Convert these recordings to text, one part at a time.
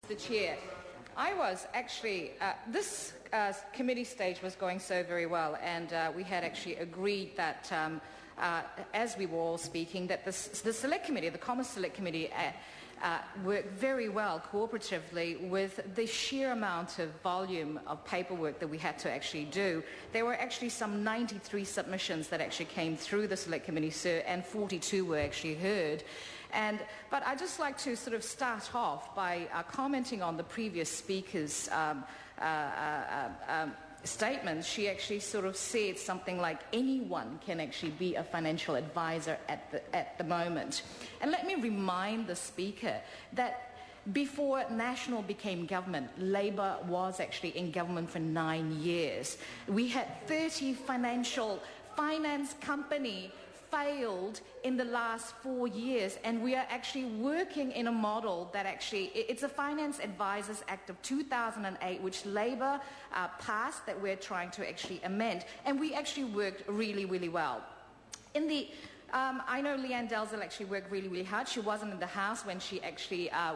The Chair, I was actually, this committee stage was going so very well, and we had actually agreed that, as we were all speaking, that the Select Committee, the Commerce Select Committee, worked very well cooperatively with the sheer amount of volume of paperwork that we had to actually do. There were actually some 93 submissions that actually came through the Select Committee, sir, and 42 were actually heard. But I'd just like to sort of start off by commenting on the previous speaker's statement. She actually sort of said something like anyone can actually be a financial advisor at the moment. And let me remind the speaker that before National became government, Labor was actually in government for 9 years. We had 30 finance company failed in the last 4 years, and we are actually working in a model that actually, it's a Finance Advisors Act of 2008, which Labor passed, that we're trying to actually amend, and we actually worked really, really well. I know Leanne Dalzell actually worked really, really hard. She wasn't in the House when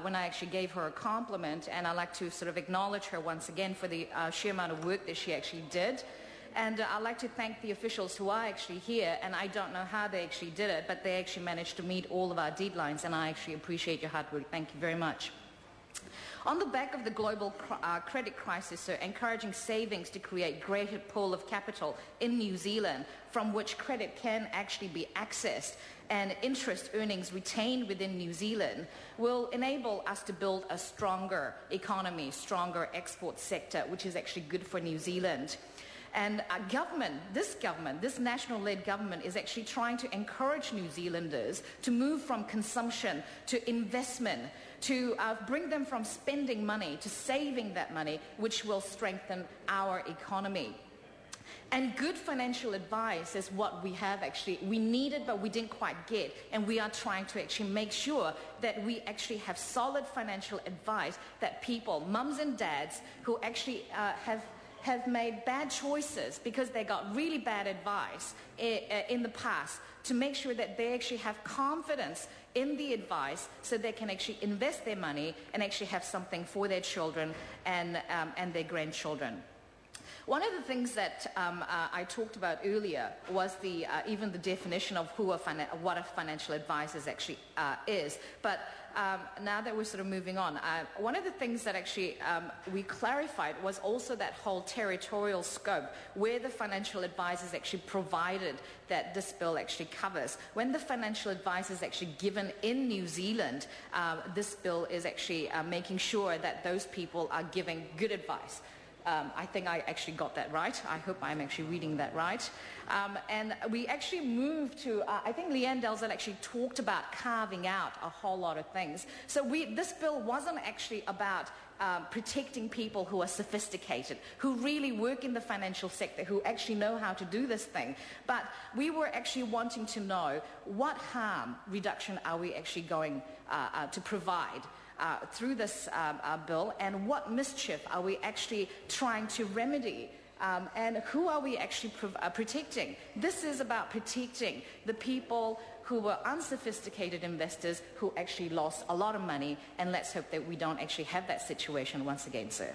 when I actually gave her a compliment, and I'd like to sort of acknowledge her once again for the sheer amount of work that she actually did. And I'd like to thank the officials who are actually here, and I don't know how they actually did it, but they actually managed to meet all of our deadlines, and I actually appreciate your hard work. Thank you very much. On the back of the global credit crisis, so encouraging savings to create greater pool of capital in New Zealand from which credit can actually be accessed and interest earnings retained within New Zealand will enable us to build a stronger economy, stronger export sector, which is actually good for New Zealand. And this national-led government is actually trying to encourage New Zealanders to move from consumption to investment, to bring them from spending money to saving that money, which will strengthen our economy. And good financial advice is what we needed but we didn't quite get, and we are trying to actually make sure that we actually have solid financial advice that people, mums and dads, who actually have made bad choices because they got really bad advice in the past, to make sure that they actually have confidence in the advice so they can actually invest their money and actually have something for their children and their grandchildren. One of the things that I talked about earlier was even the definition of what a financial advisor actually is. But now that we're sort of moving on, one of the things that actually we clarified was also that whole territorial scope where the financial advisors actually provided that this bill actually covers. When the financial advice is actually given in New Zealand, this bill is actually making sure that those people are giving good advice. I think I actually got that right. I hope I'm actually reading that right. And we actually moved to, I think Leanne Dalzell actually talked about carving out a whole lot of things. So this bill wasn't actually about protecting people who are sophisticated, who really work in the financial sector, who actually know how to do this thing. But we were actually wanting to know what harm reduction are we actually going to provide through this bill, and what mischief are we actually trying to remedy, and who are we actually protecting? This is about protecting the people who were unsophisticated investors who actually lost a lot of money, and let's hope that we don't actually have that situation once again, sir.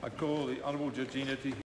I call the Honourable Georgina to